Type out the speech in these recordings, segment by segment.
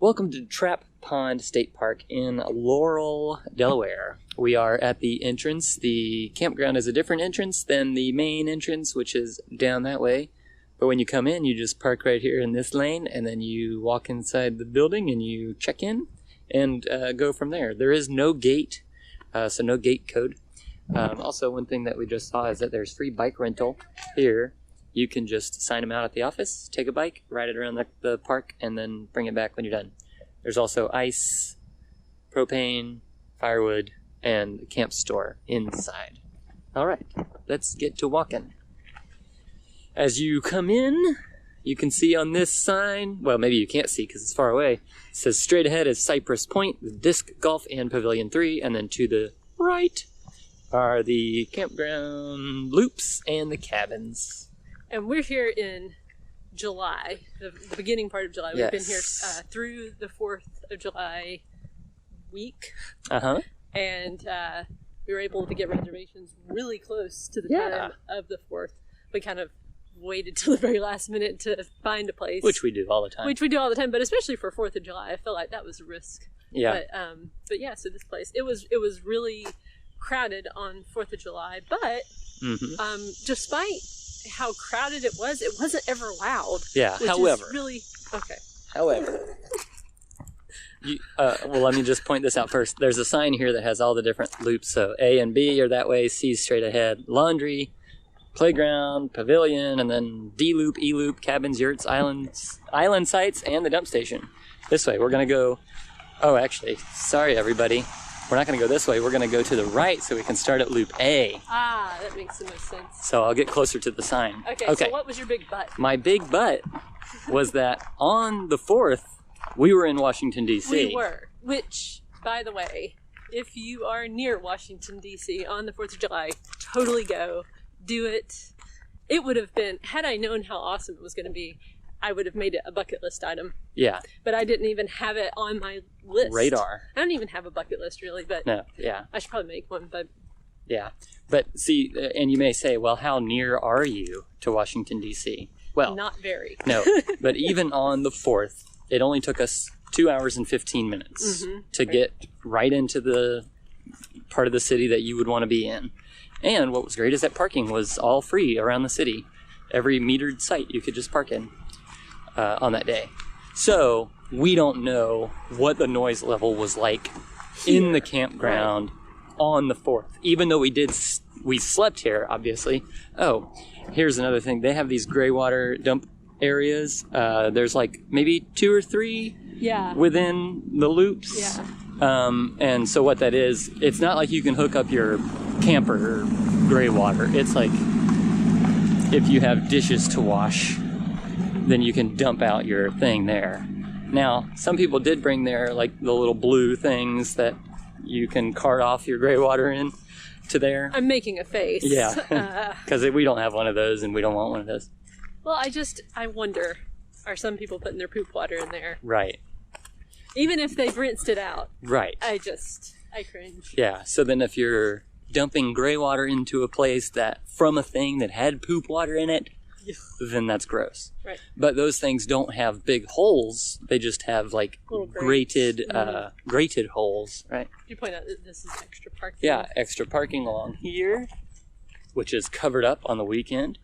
Welcome to Trap Pond State Park in Laurel, Delaware. We are at the entrance. The campground is a different entrance than the main entrance, which is down that way. But when you come in, you just park right here in this lane, and then you walk inside the building and you check in and go from there. There is no gate, so no gate code. Also, one thing that we just saw is that there's free bike rental here. You can just sign them out at the office, take a bike, ride it around the park, and then bring it back when you're done. There's also ice, propane, firewood, and a camp store inside. All right, let's get to walking. As you come in, you can see on this sign, well, maybe you can't see because it's far away, it says straight ahead is Cypress Point with Disc Golf and Pavilion 3, and then to the right are the campground loops and the cabins. And we're here in July, the beginning part of July. Yes. We've been here through the 4th of July week. Uh-huh. And we were able to get reservations really close to the time of the 4th. We kind of waited till the very last minute to find a place. Which we do all the time. But especially for 4th of July, I felt like that was a risk. Yeah. But yeah, so this place, it was really crowded on 4th of July. But despite how crowded it wasn't ever loud. Yeah, which however. is really, okay. However. Well, let me just point this out first. There's a sign here that has all the different loops. So A and B are that way, C is straight ahead. Laundry, playground, pavilion, and then D loop, E loop, cabins, yurts, island sites, and the dump station. This way, we're going to go... Oh, actually, sorry everybody. We're not going to go this way. We're going to go to the right so we can start at loop A. Ah, that makes the most sense. So I'll get closer to the sign. Okay. So what was your big butt? My big butt was that on the 4th, we were in Washington, D.C. We were. Which, by the way, if you are near Washington, D.C. on the 4th of July, totally go. Do it. It would have been, had I known how awesome it was going to be, I would have made it a bucket list item. Yeah. But I didn't even have it on my list. Radar. I don't even have a bucket list, really, but no, yeah. I should probably make one, but... Yeah. But see, and you may say, well, how near are you to Washington, D.C.? Well... Not very. No. But even on the 4th, it only took us 2 hours and 15 minutes to get right into the part of the city that you would want to be in. And what was great is that parking was all free around the city. Every metered site you could just park in. On that day. So we don't know what the noise level was like in the campground on the 4th, even though we slept here, obviously. Oh, here's another thing. They have these gray water dump areas. There's like maybe 2 or 3 within the loops. Yeah. And so what that is, it's not like you can hook up your camper gray water. It's like if you have dishes to wash, then you can dump out your thing there. Now, some people did bring their, like, the little blue things that you can cart off your gray water in to there. I'm making a face. Yeah, because we don't have one of those and we don't want one of those. Well, I wonder, are some people putting their poop water in there? Right. Even if they've rinsed it out. Right. I cringe. Yeah, so then if you're dumping gray water into a place that, from a thing that had poop water in it, then that's gross. Right. But those things don't have big holes. They just have like grated holes, right? You point out that this is extra parking. Yeah, extra parking along here, which is covered up on the weekend.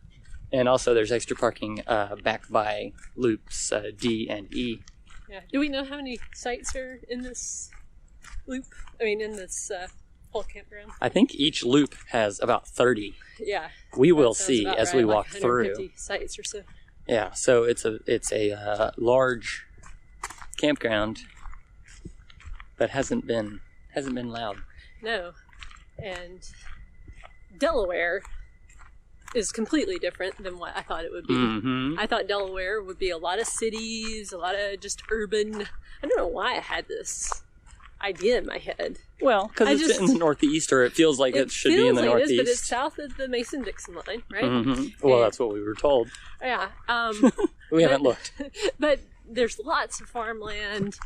And also there's extra parking back by loops D and E. Yeah. Do we know how many sites are in this loop? I mean, in this whole campground? I think each loop has about 30. Yeah. We will see as we walk through. 150 sites or so. Yeah, so it's a large campground that hasn't been loud. No, and Delaware is completely different than what I thought it would be. Mm-hmm. I thought Delaware would be a lot of cities, a lot of just urban. I don't know why I had this idea in my head. Well, because it's in the Northeast, or it feels like it should be in the Northeast. It is, but it's south of the Mason-Dixon line, right? Mm-hmm. Well, that's what we were told. Yeah. We haven't looked. But there's lots of farmland.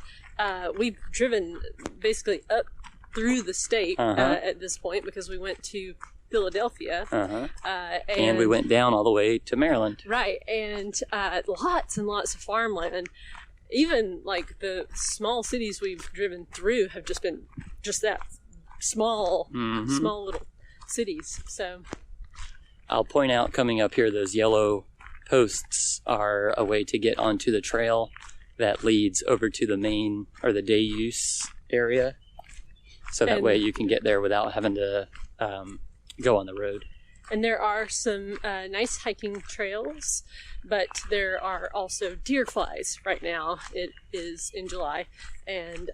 We've driven basically up through the state at this point because we went to Philadelphia. And we went down all the way to Maryland. Right, and lots and lots of farmland. even like the small cities we've driven through have just been just that small little cities. So I'll point out coming up here, those yellow posts are a way to get onto the trail that leads over to the main or the day use area. So that way you can get there without having to go on the road. And there are some nice hiking trails, but there are also deer flies right now. It is in July. And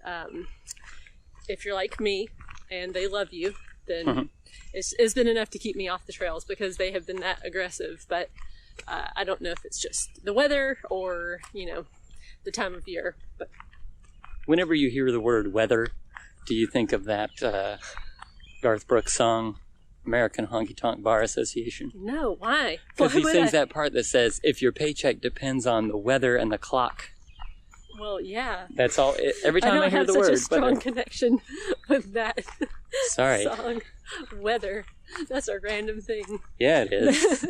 if you're like me and they love you, then it's been enough to keep me off the trails because they have been that aggressive. But I don't know if it's just the weather or, the time of year. But whenever you hear the word weather, do you think of that Garth Brooks song, American Honky Tonk Bar Association? No, why? Because he sings that part that says, if your paycheck depends on the weather and the clock. Well, yeah. That's all. Every time I hear the word I don't have such a strong weather. Connection with that Sorry. song. Weather. That's a random thing. Yeah, it is.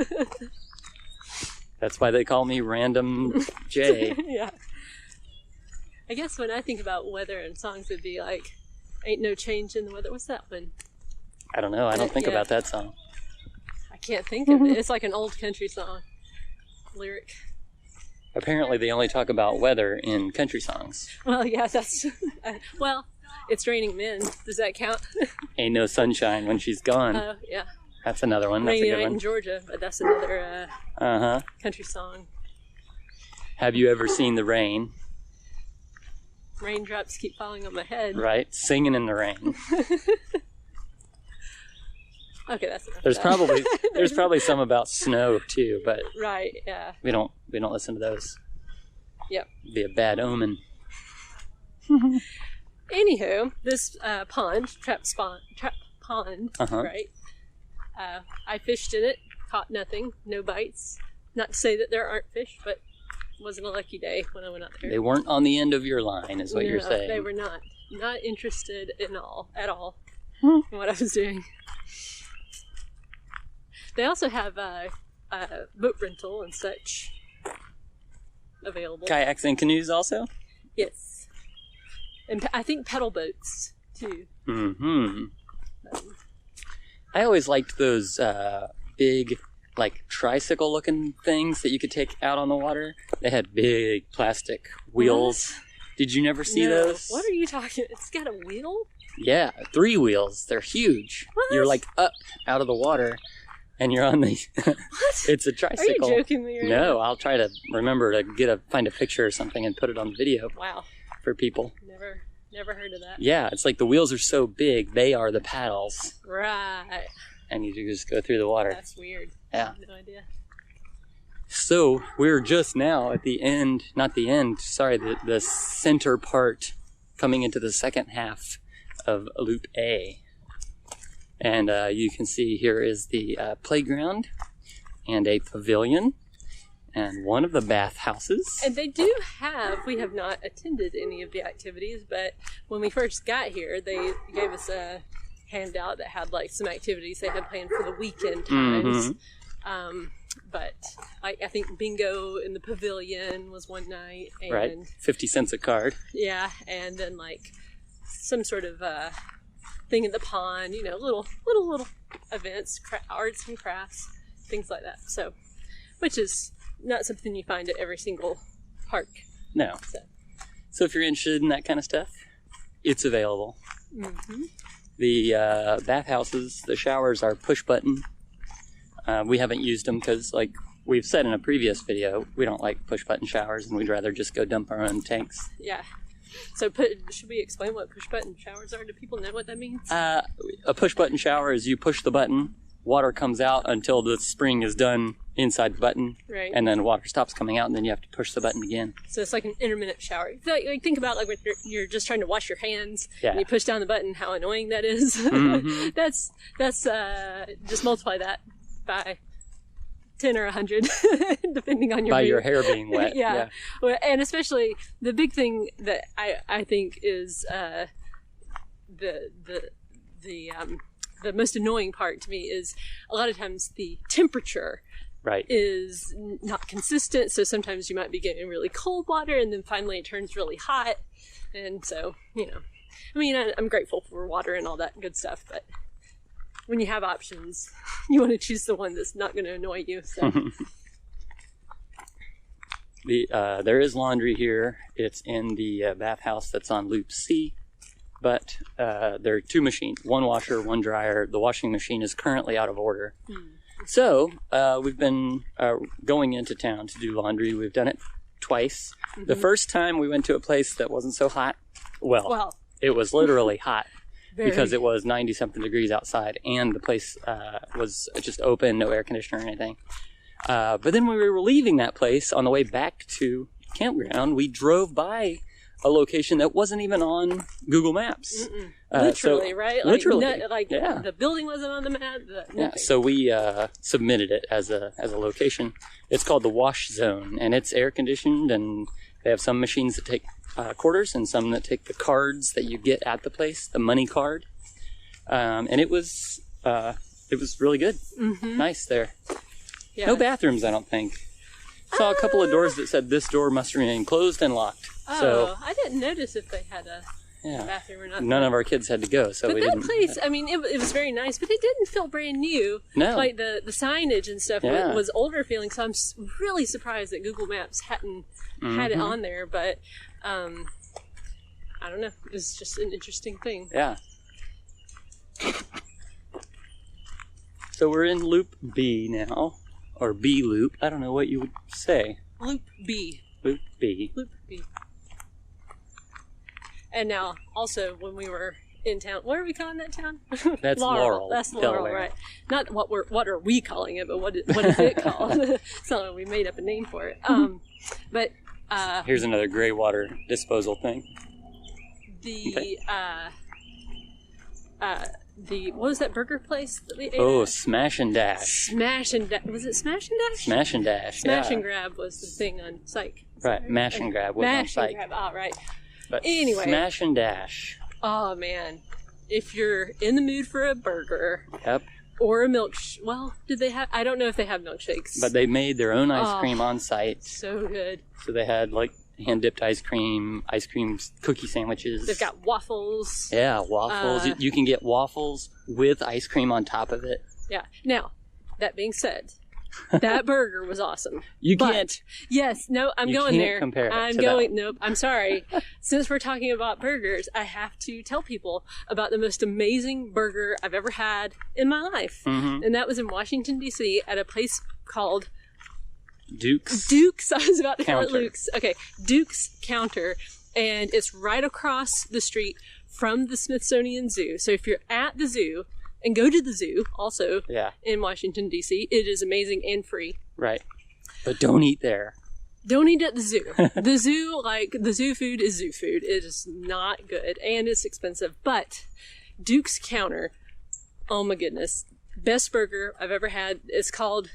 That's why they call me Random J. Yeah. I guess when I think about weather and songs, it'd be like, Ain't No Change in the Weather. What's that one? I don't know. I don't think about that song. I can't think of it. It's like an old country song lyric. Apparently, they only talk about weather in country songs. Well, yeah, that's... well, It's Raining Men. Does that count? Ain't No Sunshine When She's Gone. Oh, yeah. That's another one. That's a Rainy good Night one. in Georgia, but that's another country song. Have you ever seen the rain? Raindrops keep falling on my head. Right, singing in the rain. Okay, that's enough. There's probably some about snow too, but right, yeah. we don't listen to those. Yep. It'd be a bad omen. Anywho, this trap pond, right? I fished in it, caught nothing, no bites. Not to say that there aren't fish, but it wasn't a lucky day when I went out there. They weren't on the end of your line, is what you're saying. They were not interested at all in what I was doing. They also have boat rental and such available. Kayaks and canoes also? Yes. And I think pedal boats, too. Mm-hmm. I always liked those big, like, tricycle-looking things that you could take out on the water. They had big plastic wheels. What? Did you never see those? What are you talking? It's got a wheel? Yeah, 3 wheels. They're huge. What? You're, like, up out of the water. And you're on the... What? It's a tricycle. Are you joking me? No, I'll try to remember to find a picture or something and put it on the video. Wow. For people. Never heard of that. Yeah, it's like the wheels are so big, they are the paddles. Right. And you just go through the water. That's weird. Yeah. I have no idea. So, we're just now at the end, not the end, sorry, the center part coming into the second half of Loop A. And you can see here is the playground and a pavilion and one of the bathhouses. And they do we have not attended any of the activities, but when we first got here, they gave us a handout that had like some activities they had planned for the weekend times. Mm-hmm. But I think bingo in the pavilion was one night. And, right, 50 cents a card. Yeah, and then like some sort of... thing in the pond, little events, arts and crafts, things like that. So, which is not something you find at every single park. No. So if you're interested in that kind of stuff, it's available. Mm-hmm. The bathhouses, the showers are push button. We haven't used them because, like we've said in a previous video, we don't like push button showers and we'd rather just go dump our own tanks. Yeah. So should we explain what push-button showers are? Do people know what that means? A push-button shower is you push the button, water comes out until the spring is done inside the button, right. And then water stops coming out, and then you have to push the button again. So it's like an intermittent shower. Like think about like when you're just trying to wash your hands, and you push down the button, how annoying that is. Mm-hmm. that's just multiply that by 10 or 100, depending on your mood. Your hair being wet. Yeah. Well, and especially the big thing that I think is the most annoying part to me is a lot of times the temperature right. is not consistent. So sometimes you might be getting really cold water, and then finally it turns really hot. And so, you know, I mean, I'm grateful for water and all that good stuff, but when you have options, you want to choose the one that's not going to annoy you. So. There is laundry here. It's in the bathhouse that's on Loop C, but there are two machines, one washer, one dryer. The washing machine is currently out of order. So we've been going into town to do laundry. We've done it twice. The first time we went to a place that wasn't so hot. Well, it was literally hot. Because it was 90-something degrees outside, and the place was just open, no air conditioner or anything. But then when we were leaving that place on the way back to Campground, we drove by a location that wasn't even on Google Maps. Literally, right? Literally. Yeah. The building wasn't on the map. Yeah, so we submitted it as a location. It's called the Wash Zone, and it's air conditioned, and they have some machines that take quarters and some that take the cards that you get at the place, the money card. And it was really good. Nice there. Yeah. No bathrooms, I don't think. Saw a couple of doors that said this door must remain closed and locked. Oh, so, I didn't notice if they had a bathroom or not. None of our kids had to go, so but we that didn't. Place, I mean, it was very nice, but it didn't feel brand new. No. Like the signage and stuff was older feeling, so I'm really surprised that Google Maps hadn't had it on there, but I don't know. It was just an interesting thing. Yeah. So we're in Loop B now, or B Loop. I don't know what you would say. Loop B. Loop B. Loop B. And now, also, when we were in town, what are we calling that town? That's Laurel. That's Laurel, Delaware. right? Not what are we calling it, but what is it called? It's not like we made up a name for it. But here's another gray water disposal thing. What was that burger place that we ate at? Smash and Dash. Was it Smash and Dash? Smash and Dash. Smash and Grab was the thing on Psych. Right, Mash and Grab was on Psych. Mash and Grab, right. But anyway. Smash and Dash. Oh, man. If you're in the mood for a burger. Yep. Or a well, did they have, I don't know if they have milkshakes. But they made their own ice cream on site. So good. So they had like hand-dipped ice cream cookie sandwiches. They've got waffles. Yeah, waffles. You can get waffles with ice cream on top of it. Yeah. Now, that being said, that burger was awesome. You can't. Yes. No, I'm going there. Compare it I'm to going. Nope. I'm sorry. Since we're talking about burgers, I have to tell people about the most amazing burger I've ever had in my life, and that was in Washington D.C. at a place called Duke's. I was about to call it Luke's. Okay, Duke's Counter, and it's right across the street from the Smithsonian Zoo. So if you're at the zoo. And go to the zoo, also, in Washington, D.C. It is amazing and free. Right. But don't eat there. Don't eat at the zoo. The zoo food is zoo food. It is not good, and it's expensive. But Duke's Counter, oh my goodness, best burger I've ever had. It's called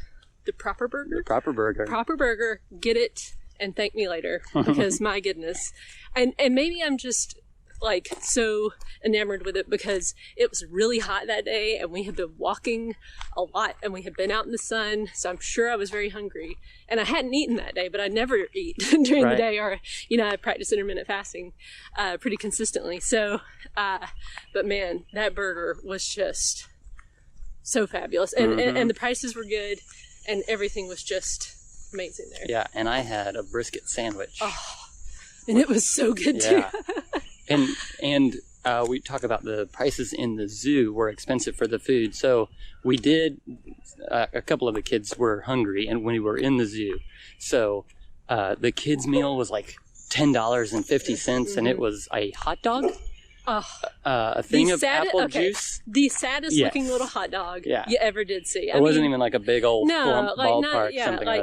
the Proper Burger. The Proper Burger. Proper Burger. Get it and thank me later, because my goodness. And maybe I'm just like so enamored with it because it was really hot that day and we had been walking a lot and we had been out in the sun, so I'm sure I was very hungry, and I hadn't eaten that day, but I never eat during the day, or I practice intermittent fasting pretty consistently, so but man, that burger was just so fabulous, and and the prices were good and everything was just amazing there. Yeah, and I had a brisket sandwich. And it was so good too. And we talk about the prices in the zoo were expensive for the food. So we did, a couple of the kids were hungry and when we were in the zoo. So the kids' meal was like $10.50 and it was a hot dog, a thing of apple juice. The saddest looking little hot dog you ever did see. It wasn't even like a big old plump ballpark.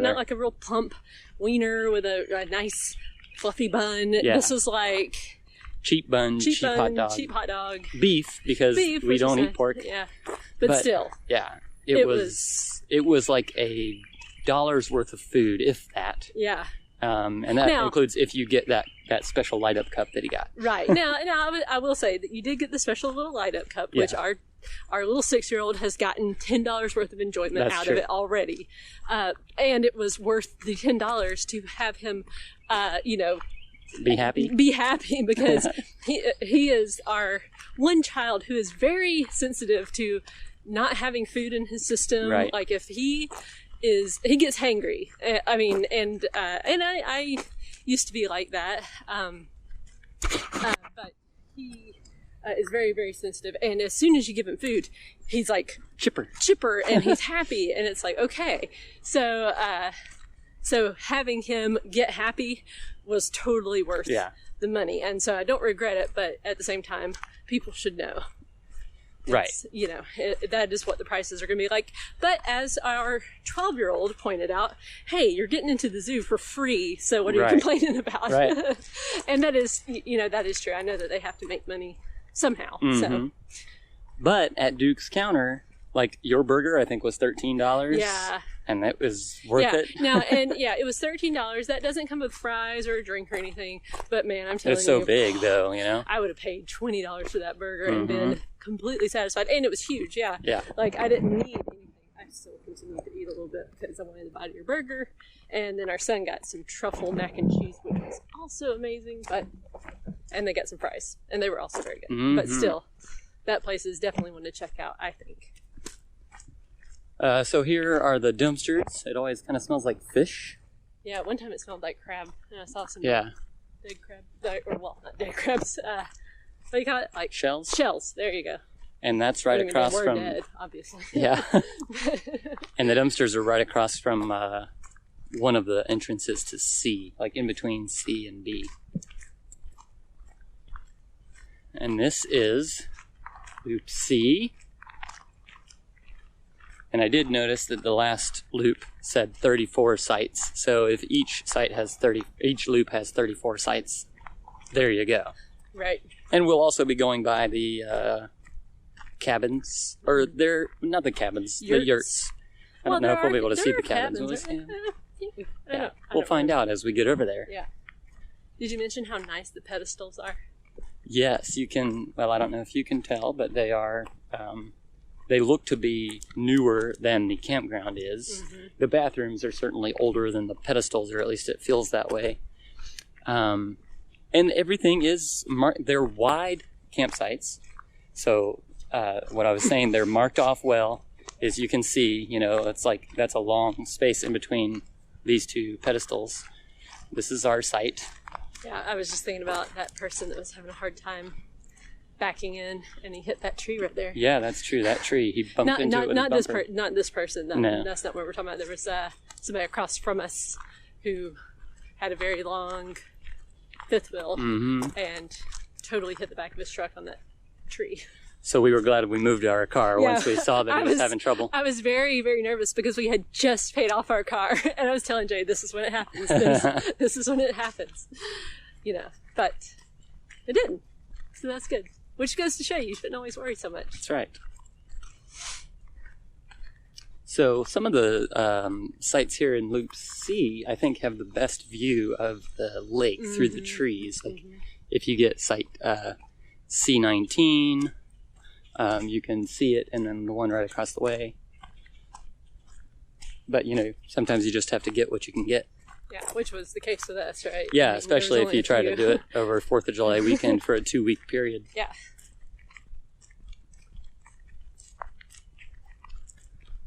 Not like a real plump wiener with a nice fluffy bun. Yeah. This was like... Cheap bun, cheap hot dog. Beef, because we don't eat pork. Yeah, but still. Yeah, it was like $1 worth of food, if that. Yeah. And that includes if you get that special light up cup that he got. Right. Now I will say that you did get the special little light up cup, which our our little 6-year-old has gotten $10 worth of enjoyment out of it already. And it was worth the $10 to have him, be happy because he is our one child who is very sensitive to not having food in his system. Right. Like if he gets hangry. I used to be like that. But he is very, very sensitive. And as soon as you give him food, he's like chipper and he's happy. And it's like, okay. So having him get happy was totally worth the money. And so I don't regret it, but at the same time, people should know. Right. That is what the prices are going to be like. But as our 12-year-old pointed out, hey, you're getting into the zoo for free, so what are you complaining about? Right. And that is true. I know that they have to make money somehow. Mm-hmm. So. But at Duke's counter, like your burger, I think was $13. Yeah. And it was worth it. It was $13. That doesn't come with fries or a drink or anything. But man, I'm telling you. It's so big though, I would have paid $20 for that burger and been completely satisfied. And it was huge, yeah. Like I didn't need anything. I still continued to eat a little bit because I wanted a bite of your burger. And then our son got some truffle mac and cheese, which was also amazing. And they got some fries. And they were also very good. Mm-hmm. But still, that place is definitely one to check out, I think. So here are the dumpsters. It always kind of smells like fish. Yeah, one time it smelled like crab, and I saw some dead crab, not dead crabs. What do you call it? Like shells. Shells. There you go. And that's right across from. Dead, obviously. Yeah. And the dumpsters are right across from one of the entrances to C, like in between C and B. And this is Loop C. And I did notice that the last loop said 34 sites. So if each loop has 34 sites, there you go. Right. And we'll also be going by the cabins, or not the cabins, the yurts. I don't know if we'll be able to see the cabins. We'll find out as we get over there. Yeah. Did you mention how nice the pedestals are? Yes, you can. Well, I don't know if you can tell, but they are. They look to be newer than the campground is. Mm-hmm. The bathrooms are certainly older than the pedestals, or at least it feels that way. And everything is they're wide campsites. So what I was saying, they're marked off well. As you can see, it's like that's a long space in between these two pedestals. This is our site. Yeah, I was just thinking about that person that was having a hard time backing in, and he hit that tree right there. Yeah, that's true. That tree, he bumped into it with a bumper. Not this person. No. That's not what we're talking about. There was somebody across from us who had a very long fifth wheel and totally hit the back of his truck on that tree. So we were glad we moved our car once we saw that he was having trouble. I was very, very nervous because we had just paid off our car, and I was telling Jay, this is when it happens. This is when it happens. But it didn't. So that's good. Which goes to show you shouldn't always worry so much. That's right. So some of the sites here in Loop C, I think, have the best view of the lake through the trees. Like if you get site C19, you can see it, and then the one right across the way. But, sometimes you just have to get what you can get. Yeah, which was the case with us, right? Yeah, especially if you try to do it over 4th of July weekend for a 2-week period. Yeah.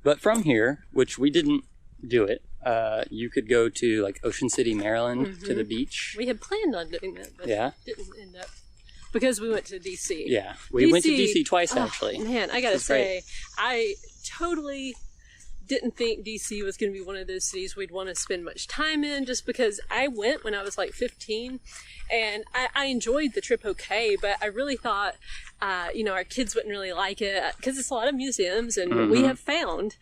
But from here, which we didn't do it, you could go to like Ocean City, Maryland, to the beach. We had planned on doing that, but didn't end up. Because we went to D.C. Yeah, we went to D.C. twice, actually. Man, I gotta say, I totally didn't think D.C. was going to be one of those cities we'd want to spend much time in, just because I went when I was like 15, and I enjoyed the trip okay, but I really thought, our kids wouldn't really like it, because it's a lot of museums, and we have found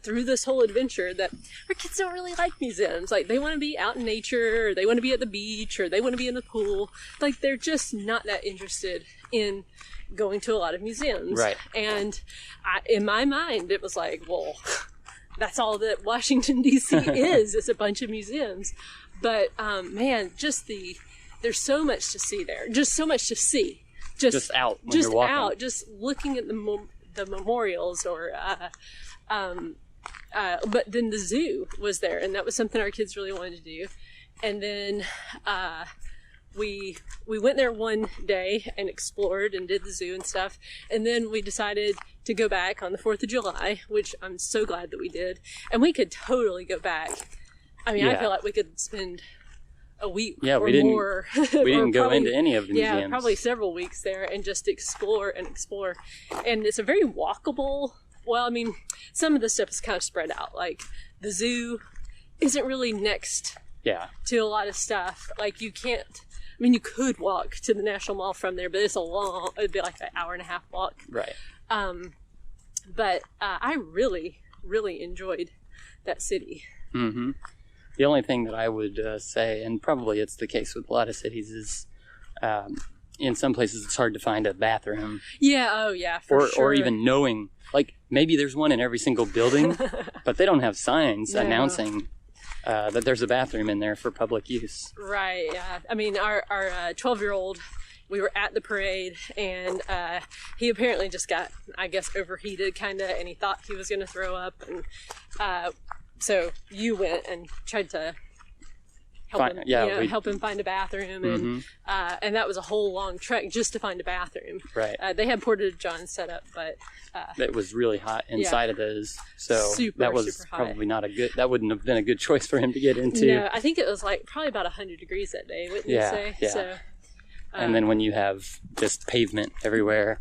through this whole adventure that our kids don't really like museums. Like, they want to be out in nature, or they want to be at the beach, or they want to be in the pool. Like, they're just not that interested in going to a lot of museums. Right. And in my mind, it was like, well, that's all that Washington, D.C. is a bunch of museums. But, man, there's so much to see there. Just so much to see. Just out when you're walking. Just looking at the the memorials or but then the zoo was there, and that was something our kids really wanted to do. And then we went there one day and explored and did the zoo and stuff, and then we decided to go back on the 4th of July, which I'm so glad that we did. And we could totally go back. I mean, I feel like we could spend a week or more. We didn't go into any of the museums. Yeah, probably several weeks there and just explore and explore. And it's a very walkable, well, I mean, some of the stuff is kind of spread out. Like the zoo isn't really next to a lot of stuff. Like you can't, I mean, you could walk to the National Mall from there, but it'd be like an hour and a half walk. Right. But I really, really enjoyed that city. Mm-hmm. The only thing that I would say, and probably it's the case with a lot of cities, is in some places it's hard to find a bathroom. Yeah, oh yeah, for sure. Or even knowing, like maybe there's one in every single building, but they don't have signs announcing that there's a bathroom in there for public use. Right, yeah. I mean, our 12-year-old, we were at the parade, and he apparently just got, I guess, overheated kind of, and he thought he was going to throw up, and so you went and tried to help him find a bathroom, and and that was a whole long trek just to find a bathroom. Right. They had porta-johns set up, but it was really hot inside of those, so that was super probably not a good. That wouldn't have been a good choice for him to get into. No, I think it was like probably about 100 degrees that day, wouldn't you say? Yeah. So, and then when you have just pavement everywhere,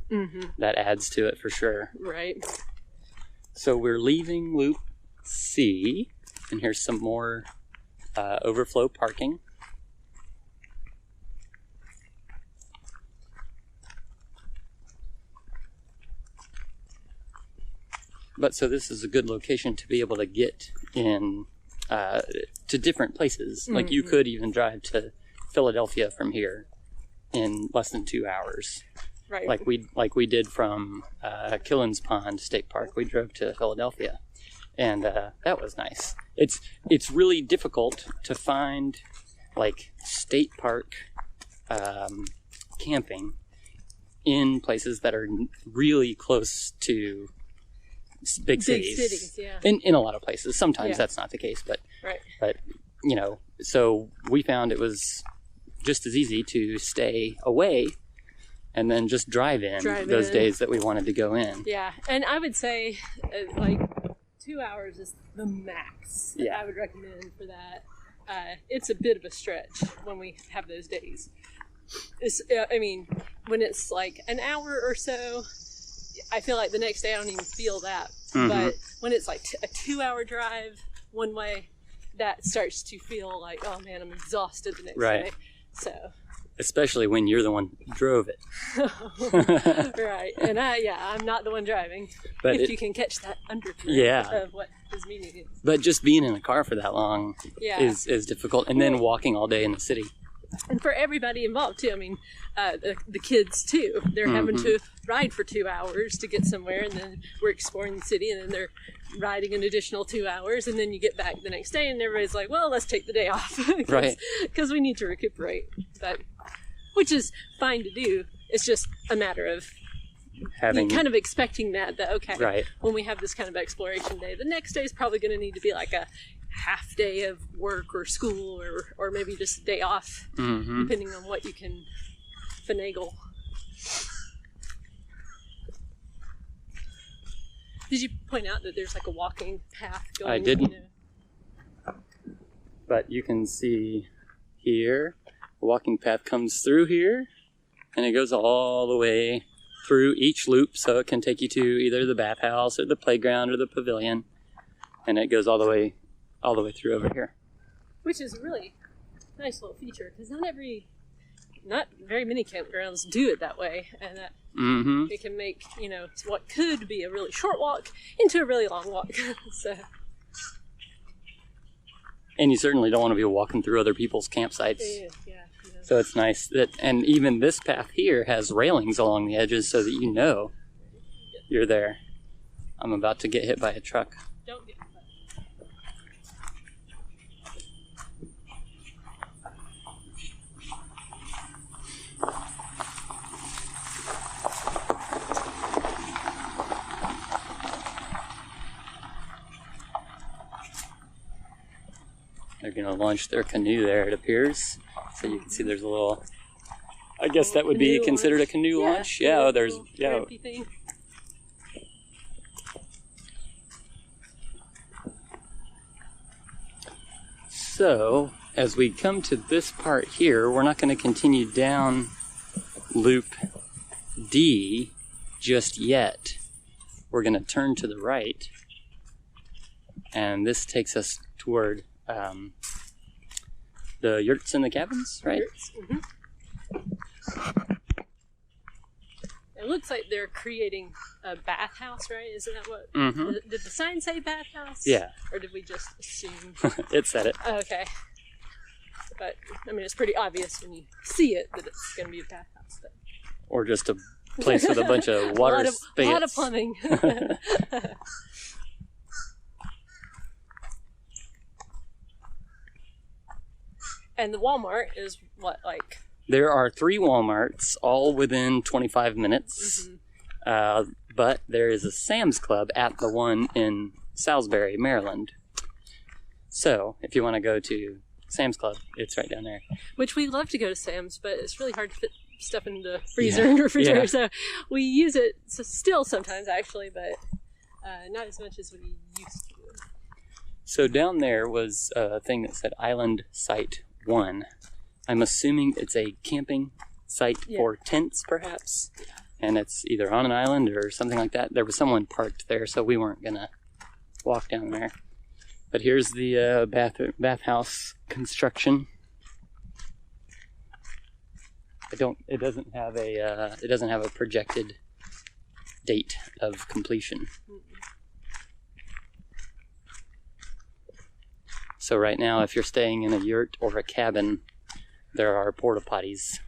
that adds to it for sure. Right. So we're leaving Loop C, and here's some more overflow parking. But so this is a good location to be able to get in to different places. Like you could even drive to Philadelphia from here in less than 2 hours. Right. Like we did from Killens Pond State Park. We drove to Philadelphia, and that was nice. It's really difficult to find like state park camping in places that are really close to big cities. Yeah. In a lot of places. Sometimes that's not the case, but you know, so we found it was just as easy to stay away and then just drive in those days that we wanted to go in. Yeah, and I would say like 2 hours is the max that I would recommend for that. It's a bit of a stretch when we have those days. I mean, when it's like an hour or so, I feel like the next day I don't even feel that. But when it's like a 2 hour drive one way, that starts to feel like, oh man, I'm exhausted the next day. So, especially when you're the one who drove it. Right. And I'm not the one driving. But if you can catch that undercurrent of what his meaning is. But just being in a car for that long is difficult. And then walking all day in the city. And for everybody involved too. I mean, the kids too. They're having to ride for 2 hours to get somewhere, and then we're exploring the city, and then they're riding an additional 2 hours, and then you get back the next day, and everybody's like, "Well, let's take the day off, because we need to recuperate." But which is fine to do. It's just a matter of kind of expecting that when we have this kind of exploration day, the next day is probably going to need to be like a half day of work or school or maybe just a day off, depending on what you can finagle. Did you point out that there's like a walking path going? I didn't. But you can see here, the walking path comes through here, and it goes all the way through each loop, so it can take you to either the bathhouse or the playground or the pavilion, and it goes all the way through over here. Which is a really nice little feature, because not very many campgrounds do it that way, and that it can make, what could be a really short walk into a really long walk. And you certainly don't want to be walking through other people's campsites. Yeah. So it's nice that, and even this path here has railings along the edges so that you know you're there. I'm about to get hit by a truck. Don't get hit. going to launch their canoe there, it appears. So you can see there's a little, I guess that would be considered a canoe launch. Yeah, there's, yeah. So, as we come to this part here, we're not going to continue down Loop D just yet. We're going to turn to the right, and this takes us toward the yurts and the cabins, right? Yurts. It looks like they're creating a bathhouse, right? Isn't that what? Did the sign say bathhouse? Yeah. Or did we just assume? It said it. Oh, okay. But, I mean, it's pretty obvious when you see it that it's going to be a bathhouse. But. Or just a place with a bunch of water spigots. A lot of plumbing. And the Walmart is what, like? There are 3 Walmarts, all within 25 minutes. But there is a Sam's Club at the one in Salisbury, Maryland. So, if you want to go to Sam's Club, it's right down there. Which we love to go to Sam's, but it's really hard to fit stuff in the freezer and refrigerator. So we use it still sometimes, actually, but not as much as we used to. So down there was a thing that said Island Site 1. I'm assuming it's a camping site for tents, perhaps. And it's either on an island or something like that. There was someone parked there, so we weren't going to walk down there. But here's the bathhouse construction. It doesn't have a projected date of completion. So right now, if you're staying in a yurt or a cabin, there are porta potties,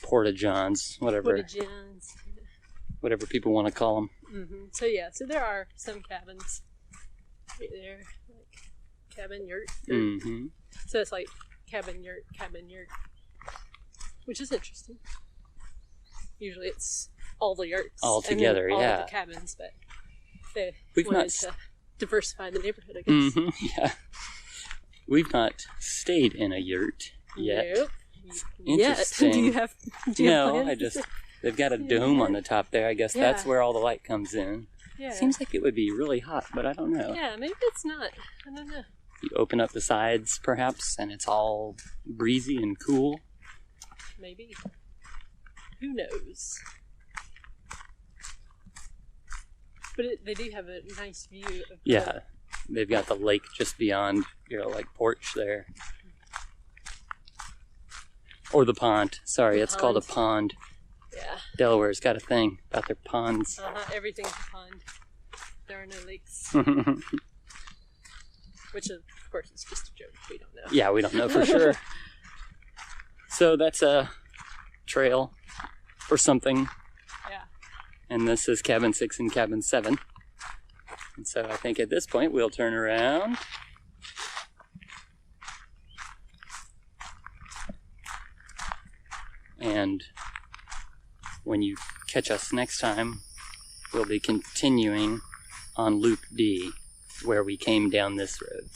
porta johns, whatever people want to call them. So there are some cabins right there, like cabin yurt. So it's like cabin yurt, which is interesting. Usually it's all the yurts all together, all the cabins, but they wanted to diversify the neighborhood, I guess. We've not stayed in a yurt yet. Nope. Interesting. Do you have plans? They've got a dome on the top there. I guess that's where all the light comes in. Yeah. Seems like it would be really hot, but I don't know. Yeah, maybe it's not. I don't know. You open up the sides, perhaps, and it's all breezy and cool. Maybe. Who knows? But they do have a nice view of they've got the lake just beyond your porch there. Or the pond. Sorry, it's called a pond. Yeah. Delaware's got a thing about their ponds. Everything's a pond. There are no lakes. Which, of course, is just a joke. We don't know. Yeah, we don't know for sure. So that's a trail for something. Yeah. And this is cabin 6 and cabin 7. And so I think at this point we'll turn around. And when you catch us next time, we'll be continuing on Loop D, where we came down this road.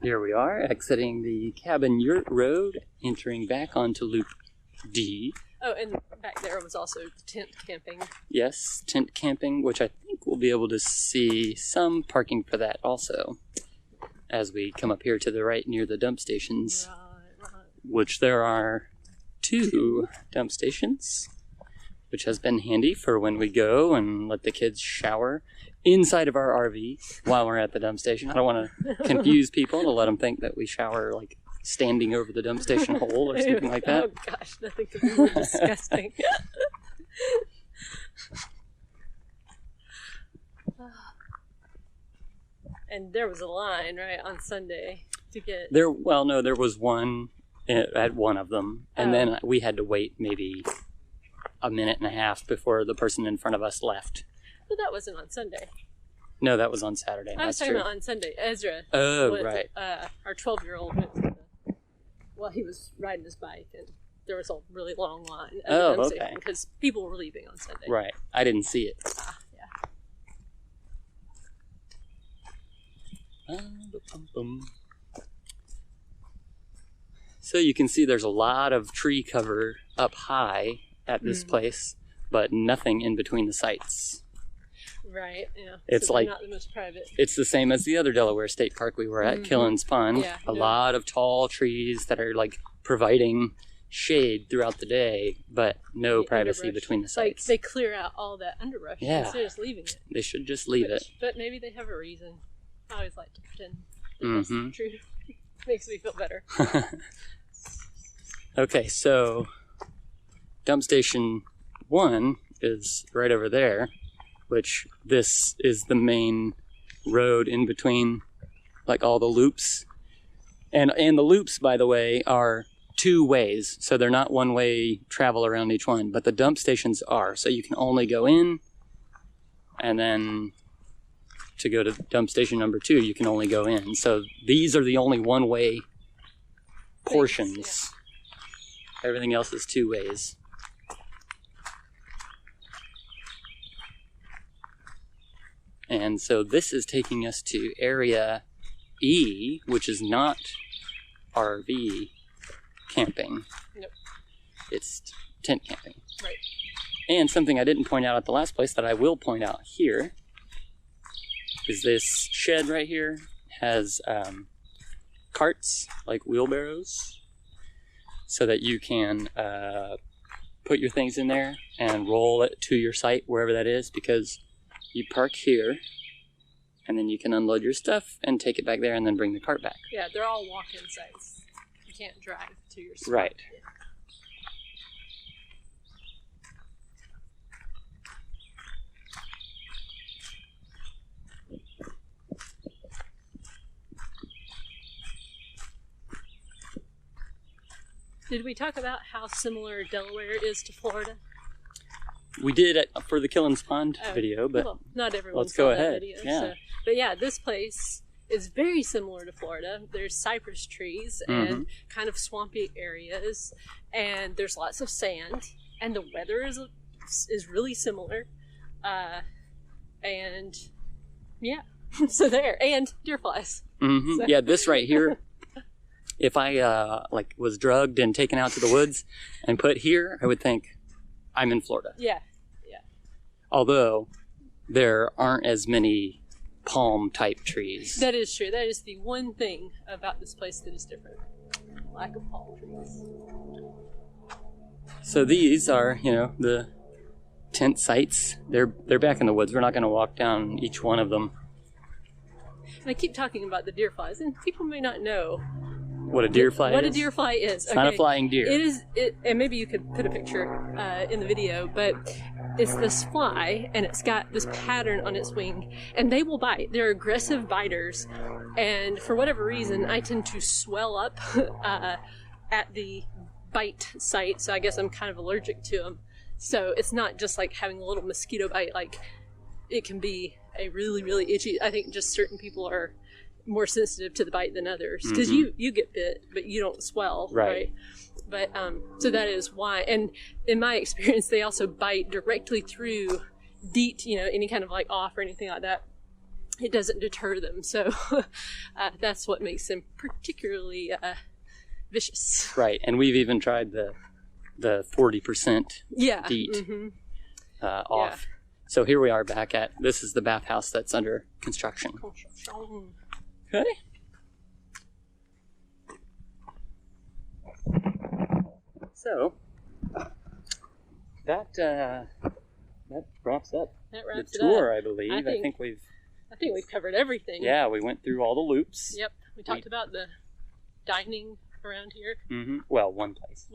Here we are, exiting the Cabin Yurt Road, entering back onto Loop D. Oh, and back there was also tent camping. Yes, tent camping, which I think we'll be able to see some parking for that also, as we come up here to the right near the dump stations. Right. Which there are 2 dump stations, which has been handy for when we go and let the kids shower inside of our RV while we're at the dump station. I don't want to confuse people to let them think that we shower standing over the dump station hole or something like that. Oh gosh, nothing could be more disgusting. And there was a line, right, on Sunday to get... There was one at one of them, and then we had to wait maybe a minute and a half before the person in front of us left. Well, that wasn't on Sunday. No, that was on Saturday. I was talking about on Sunday. Ezra. Oh, right. Our 12-year-old went to he was riding his bike, and there was a really long line at the dump station because people were leaving on Sunday. Right. I didn't see it. Yeah. So you can see there's a lot of tree cover up high at this place, but nothing in between the sites. Right, yeah. It's so like not the most private. It's the same as the other Delaware State Park we were at, Killen's Pond. Yeah, a lot of tall trees that are like providing shade throughout the day, but no privacy underbrush. between the Like sites. they clear out all that underbrush instead of just leaving it. They should just leave it. But maybe they have a reason. I always like to pretend that that's true. Makes me feel better. Okay, so dump station 1 is right over there, which this is the main road in between like all the loops. And the loops, by the way, are 2 ways, so they're not one-way travel around each one, but the dump stations are, so you can only go in, and then to go to dump station number 2, you can only go in. So these are the only one-way portions. Everything else is 2 ways. And so this is taking us to area E, which is not RV camping. Nope. It's tent camping. Right. And something I didn't point out at the last place that I will point out here is this shed right here has carts, like wheelbarrows, so that you can put your things in there and roll it to your site, wherever that is, because you park here, and then you can unload your stuff and take it back there and then bring the cart back. Yeah, they're all walk-in sites. You can't drive to your spot. Right. Did we talk about how similar Delaware is to Florida? We did it for the Killen's Pond video, but well, not everyone let's saw go that ahead. video. Yeah. So. But yeah, this place is very similar to Florida. There's cypress trees and kind of swampy areas, and there's lots of sand, and the weather is really similar. And yeah, so there, and deer flies. So. Yeah, this right here. If I was drugged and taken out to the woods and put here, I would think I'm in Florida. Yeah. Although there aren't as many palm type trees. That is true. That is the one thing about this place that is different. Lack of palm trees. So these are, the tent sites. They're back in the woods. We're not going to walk down each one of them. And I keep talking about the deer flies, and people may not know what a deer fly is. What a deer fly is. It's not a flying deer. It is, and maybe you could put a picture in the video, but it's this fly, and it's got this pattern on its wing, and they will bite. They're aggressive biters, and for whatever reason, I tend to swell up at the bite site, so I guess I'm kind of allergic to them. So it's not just like having a little mosquito bite, like it can be a really, really itchy. I think just certain people are more sensitive to the bite than others, because you get bit, but you don't swell, right? But so that is why. And in my experience, they also bite directly through DEET, any kind of like off or anything like that. It doesn't deter them, so that's what makes them particularly vicious. Right, and we've even tried the 40% DEET off. Yeah. So here we are back at, this is the bathhouse that's under construction. Okay. So that wraps up the tour, I believe. I think we've covered everything. Yeah, we went through all the loops. Yep. We talked about the dining around here. Well, one place.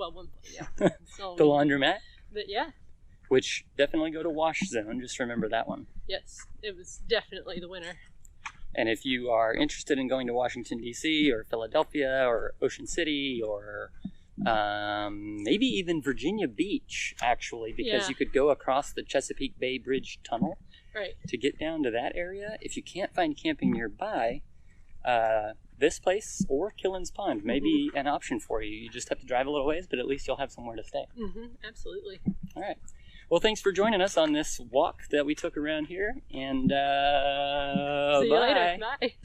Yeah. So, the laundromat. But yeah. Which definitely go to Wash Zone. Just remember that one. Yes, it was definitely the winner. And if you are interested in going to Washington, D.C. or Philadelphia or Ocean City or maybe even Virginia Beach, actually, because you could go across the Chesapeake Bay Bridge Tunnel to get down to that area. If you can't find camping nearby, this place or Killen's Pond may be an option for you. You just have to drive a little ways, but at least you'll have somewhere to stay. Absolutely. All right. Well, thanks for joining us on this walk that we took around here, and see you later. Bye.